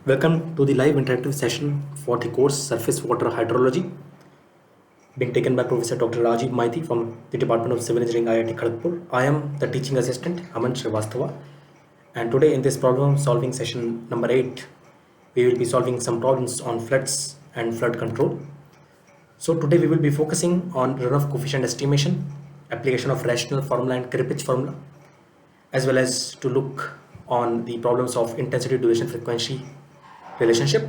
Welcome to the live interactive session for the course Surface Water Hydrology, being taken by Professor Dr. Rajiv Maiti from the Department of Civil Engineering, IIT Kharagpur. I am the teaching assistant, Aman Srivastava, and today in this problem solving session number 8, we will be solving some problems on floods and flood control. So today we will be focusing on runoff coefficient estimation, application of rational formula and Kirpich formula, as well as to look on the problems of intensity, duration, frequency relationship.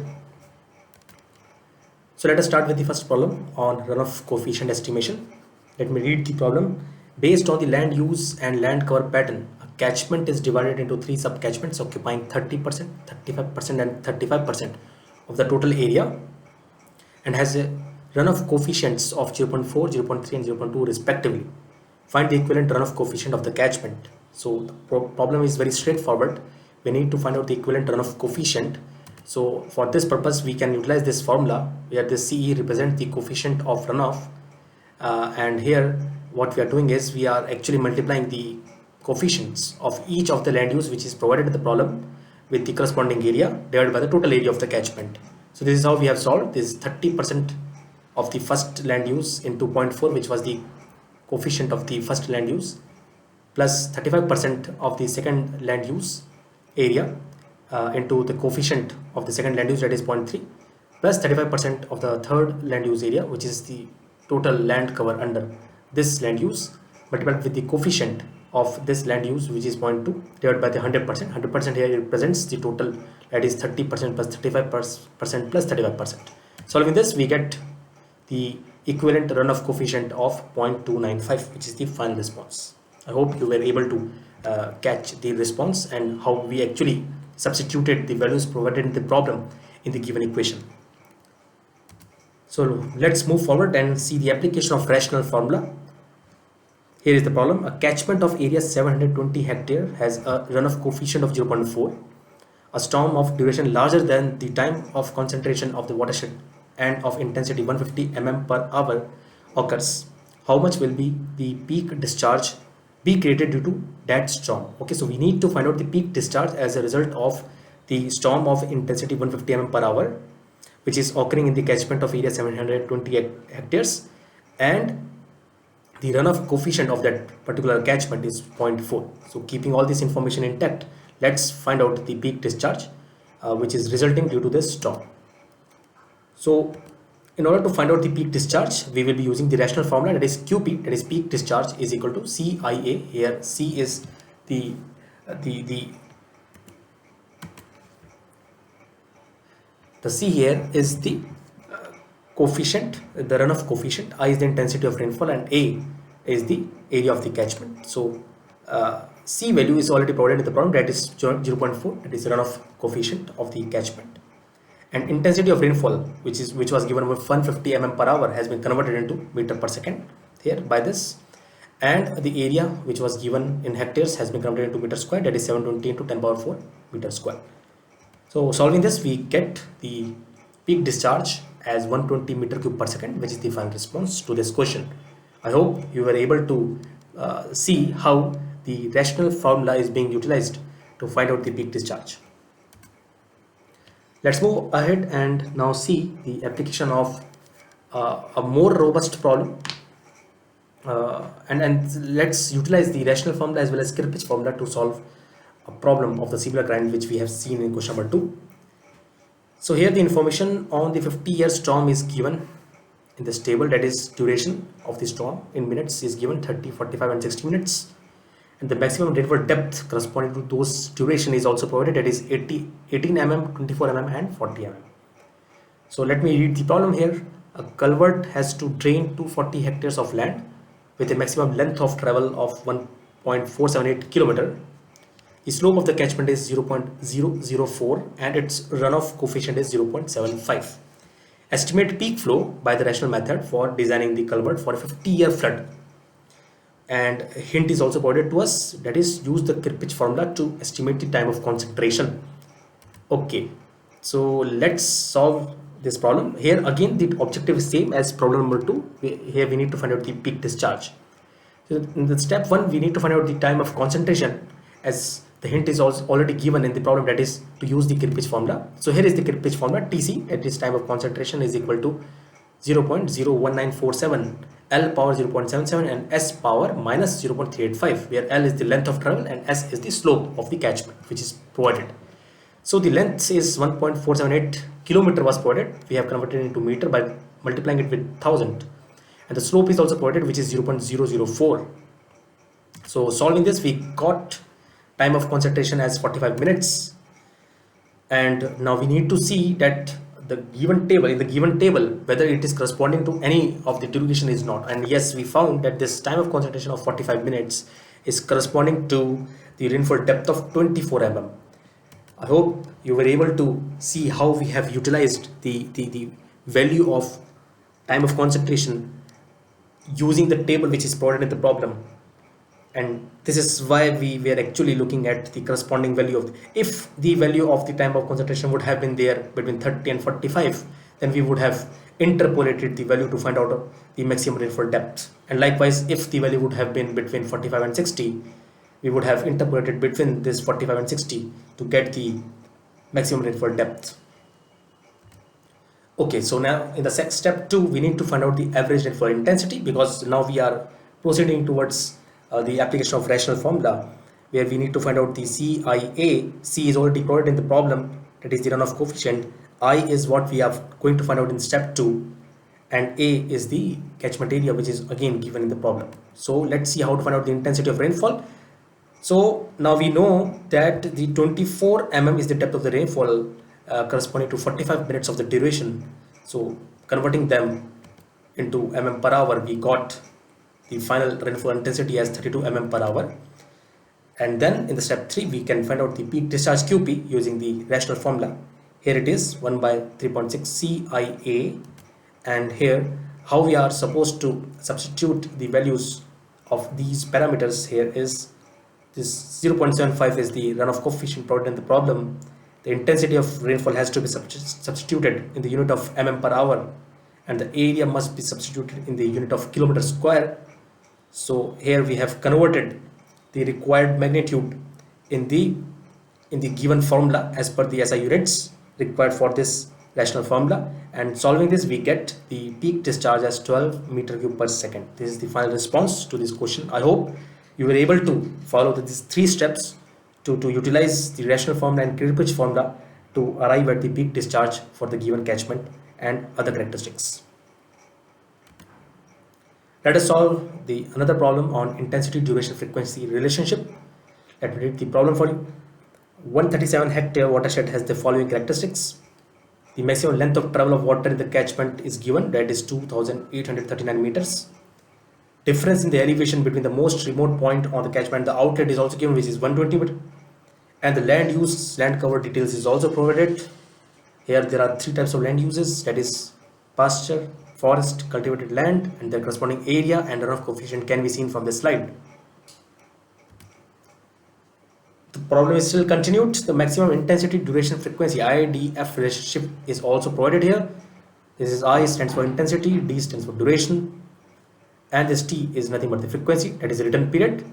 So let us start with the first problem on runoff coefficient estimation. Let me read the problem. Based on the land use and land cover pattern, a catchment is divided into three sub-catchments occupying 30%, 35% and 35% of the total area and has a runoff coefficients of 0.4, 0.3 and 0.2 respectively. Find the equivalent runoff coefficient of the catchment. So the problem is very straightforward. We need to find out the equivalent runoff coefficient. So for this purpose, we can utilize this formula where this CE represents the coefficient of runoff. And here what we are doing is we are actually multiplying the coefficients of each of the land use which is provided in the problem with the corresponding area divided by the total area of the catchment. So this is how we have solved this 30% of the first land use into 0.4, which was the coefficient of the first land use, plus 35% of the second land use area into the coefficient of the second land use, that is 0.3, plus 35% of the third land use area, which is the total land cover under this land use, multiplied with the coefficient of this land use, which is 0.2, divided by the 100%. 100% here represents the total, that is 30% plus 35% plus 35%. Solving this, we get the equivalent runoff coefficient of 0.295, which is the final response. I hope you were able to catch the response and how we actually substituted the values provided in the problem in the given equation. So let's move forward and see the application of rational formula. Here is the problem. A catchment of area 720 hectare has a runoff coefficient of 0.4. A storm of duration larger than the time of concentration of the watershed and of intensity 150 mm per hour occurs. How much will be the peak discharge be created due to that storm? Okay, so we need to find out the peak discharge as a result of the storm of intensity 150 mm per hour, which is occurring in the catchment of area 720 hectares, and the runoff coefficient of that particular catchment is 0.4. So keeping all this information intact, let's find out the peak discharge which is resulting due to this storm. So in order to find out the peak discharge, we will be using the rational formula, that is QP, that is peak discharge is equal to CIA. Here C is the C here is the coefficient, the runoff coefficient, I is the intensity of rainfall, and A is the area of the catchment. So C value is already provided in the problem, that is 0.4, that is the runoff coefficient of the catchment. And intensity of rainfall, which was given with 150 mm per hour, has been converted into meter per second here by this, and the area which was given in hectares has been converted into meter square, that is 720 into 10 power 4 meter square. So solving this, we get the peak discharge as 120 meter cube per second, which is the final response to this question. I hope you were able to see how the rational formula is being utilized to find out the peak discharge. Let's move ahead and now see the application of a more robust problem, and let's utilize the rational formula as well as Kirpich formula to solve a problem of the similar kind which we have seen in question number 2. So here the information on the 50-year storm is given in this table, that is duration of the storm in minutes is given 30, 45 and 60 minutes. And the maximum rainfall depth corresponding to those duration is also provided, that is 18 mm, 24 mm and 40 mm. So let me read the problem here. A culvert has to drain 240 hectares of land with a maximum length of travel of 1.478 kilometer. The slope of the catchment is 0.004 and its runoff coefficient is 0.75. Estimate peak flow by the rational method for designing the culvert for a 50-year flood. And a hint is also provided to us, that is use the Kirpich formula to estimate the time of concentration. Okay, so let's solve this problem. Here again the objective is same as problem number 2. Here we need to find out the peak discharge. So in the step 1 we need to find out the time of concentration, as The hint is also already given in the problem, that is to use the Kirpich formula. So here is the Kirpich formula. Tc at this time of concentration is equal to 0.01947, L power 0.77 and S power minus 0.385, where L is the length of travel and S is the slope of the catchment which is provided. So the length is 1.478 kilometer was provided. We have converted it into meter by multiplying it with 1000, and the slope is also provided, which is 0.004. So solving this, we got time of concentration as 45 minutes, and now we need to see that the given table, in the given table, whether it is corresponding to any of the derivation is not. And yes, we found that this time of concentration of 45 minutes is corresponding to the rainfall depth of 24 mm. I hope you were able to see how we have utilized the value of time of concentration using the table which is provided in the problem. And this is why we were actually looking at the corresponding value of if the value of the time of concentration would have been there between 30 and 45, then we would have interpolated the value to find out the maximum rainfall depth. And likewise, if the value would have been between 45 and 60, we would have interpolated between this 45 and 60 to get the maximum rainfall depth. Okay, so now in the step 2, we need to find out the average rainfall intensity, because now we are proceeding towards the application of rational formula, where we need to find out the CIA. C is already provided in the problem, that is the runoff coefficient. I is what we are going to find out in step 2, and A is the catchment area, which is again given in the problem. So let's see how to find out the intensity of rainfall. So now we know that the 24 mm is the depth of the rainfall, corresponding to 45 minutes of the duration. So converting them into mm per hour, we got the final rainfall intensity as 32 mm per hour. And then in the step 3, we can find out the peak discharge QP using the rational formula. Here it is 1 by 3.6 CIA, and here how we are supposed to substitute the values of these parameters. Here is this 0.75 is the runoff coefficient provided in the problem. The intensity of rainfall has to be substituted in the unit of mm per hour, and the area must be substituted in the unit of kilometer square. So here we have converted the required magnitude in the given formula as per the SI units required for this rational formula, and solving this, we get the peak discharge as 12 meter cube per second. This is the final response to this question. I hope you were able to follow these 3 steps to utilize the rational formula and Kirpich formula to arrive at the peak discharge for the given catchment and other characteristics. Let us solve another problem on intensity duration frequency relationship. Let me read the problem for you. 137 hectare watershed has the following characteristics. The maximum length of travel of water in the catchment is given, that is 2839 meters. Difference in the elevation between the most remote point on the catchment, the outlet, is also given, which is 120 meters. And the land use, land cover details is also provided. Here there are 3 types of land uses, that is pasture, forest, cultivated land, and their corresponding area and runoff coefficient can be seen from this slide. The problem is still continued. The maximum intensity duration frequency IDF relationship is also provided here. This is I stands for intensity, D stands for duration, and this T is nothing but the frequency, that is return period.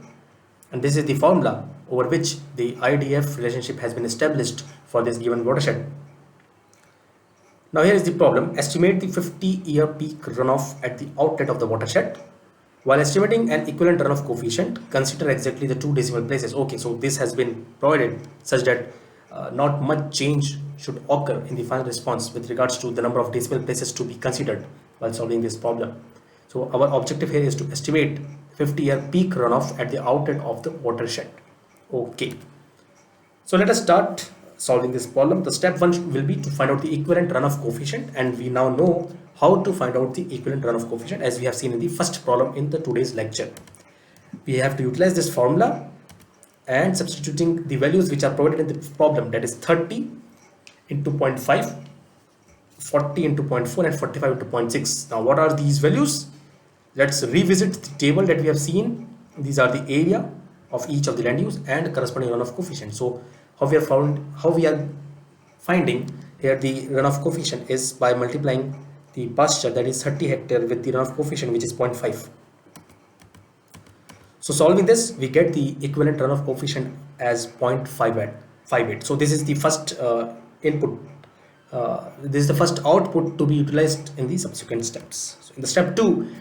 And this is the formula over which the IDF relationship has been established for this given watershed. Now here is the problem. Estimate the 50-year peak runoff at the outlet of the watershed. While estimating an equivalent runoff coefficient, consider exactly the 2 decimal places. Okay, so this has been provided such that not much change should occur in the final response with regards to the number of decimal places to be considered while solving this problem. So our objective here is to estimate 50-year peak runoff at the outlet of the watershed. Okay, so let us start solving this problem. The step 1 will be to find out the equivalent runoff coefficient, and we now know how to find out the equivalent runoff coefficient as we have seen in the first problem in the today's lecture. We have to utilize this formula and substituting the values which are provided in the problem, that is 30 into 0.5, 40 into 0.4 and 45 into 0.6. Now what are these values? Let's revisit the table that we have seen. These are the area of each of the land use and corresponding runoff coefficient. So how we are finding here the runoff coefficient is by multiplying the pasture, that is 30 hectare, with the runoff coefficient, which is 0.5. So solving this, we get the equivalent runoff coefficient as 0.58. So this is the first input. This is the first output to be utilized in the subsequent steps. So in the step 2,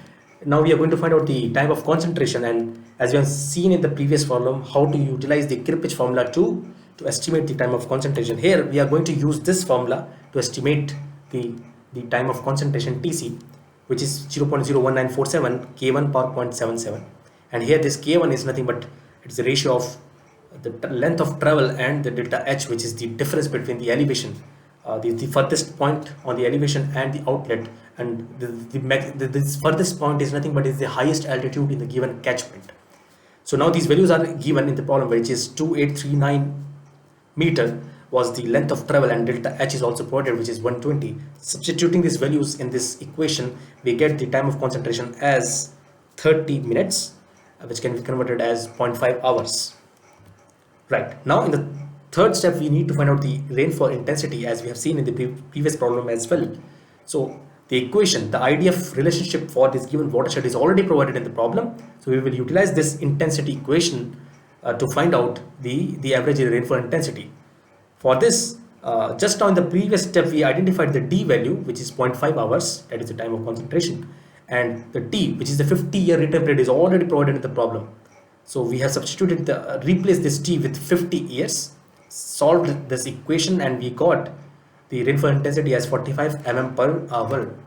now we are going to find out the time of concentration, and as we have seen in the previous problem, how to utilize the Kirpich formula to estimate the time of concentration. Here we are going to use this formula to estimate the time of concentration Tc, which is 0.01947 K1 power 0.77. And here this K1 is nothing but it's the ratio of the length of travel and the delta H, which is the difference between the elevation, the furthest point on the elevation and the outlet, and this furthest point is nothing but is the highest altitude in the given catchment. So now these values are given in the problem, which is 2839 meter was the length of travel, and delta H is also provided, which is 120. Substituting these values in this equation, we get the time of concentration as 30 minutes, which can be converted as 0.5 hours. Right, now in the third step, we need to find out the rainfall intensity, as we have seen in the previous problem as well. So the equation, the IDF relationship for this given watershed is already provided in the problem. So we will utilize this intensity equation to find out the average rainfall intensity. For this, just now in the previous step, we identified the D value, which is 0.5 hours, that is the time of concentration, and the T, which is the 50-year return period, is already provided in the problem. So we have substituted replaced this T with 50 years, solved this equation, and we got the rainfall intensity as 45 mm per hour.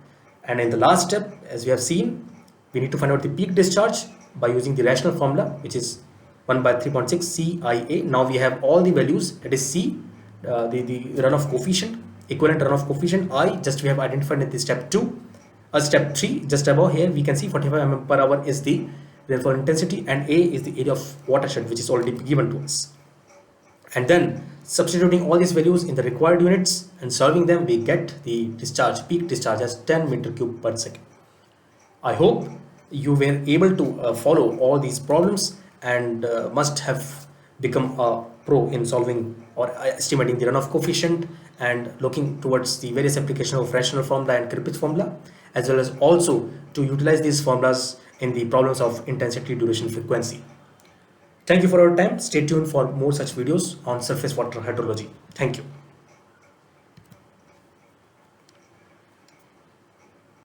And in the last step, as we have seen, we need to find out the peak discharge by using the rational formula, which is 1 by 3.6 CIA. Now we have all the values, that is C, the runoff coefficient, equivalent runoff coefficient, I, just we have identified in the step 2. Step 3, just above here, we can see 45 mm per hour is the rainfall intensity, and A is the area of watershed, which is already given to us. And then substituting all these values in the required units and solving them, we get the discharge, peak discharge, as 10 meter cube per second. I hope you were able to follow all these problems and must have become a pro in solving or estimating the runoff coefficient and looking towards the various applications of rational formula and Kirpich formula, as well as also to utilize these formulas in the problems of intensity, duration, frequency. Thank you for your time. Stay tuned for more such videos on surface water hydrology. Thank you.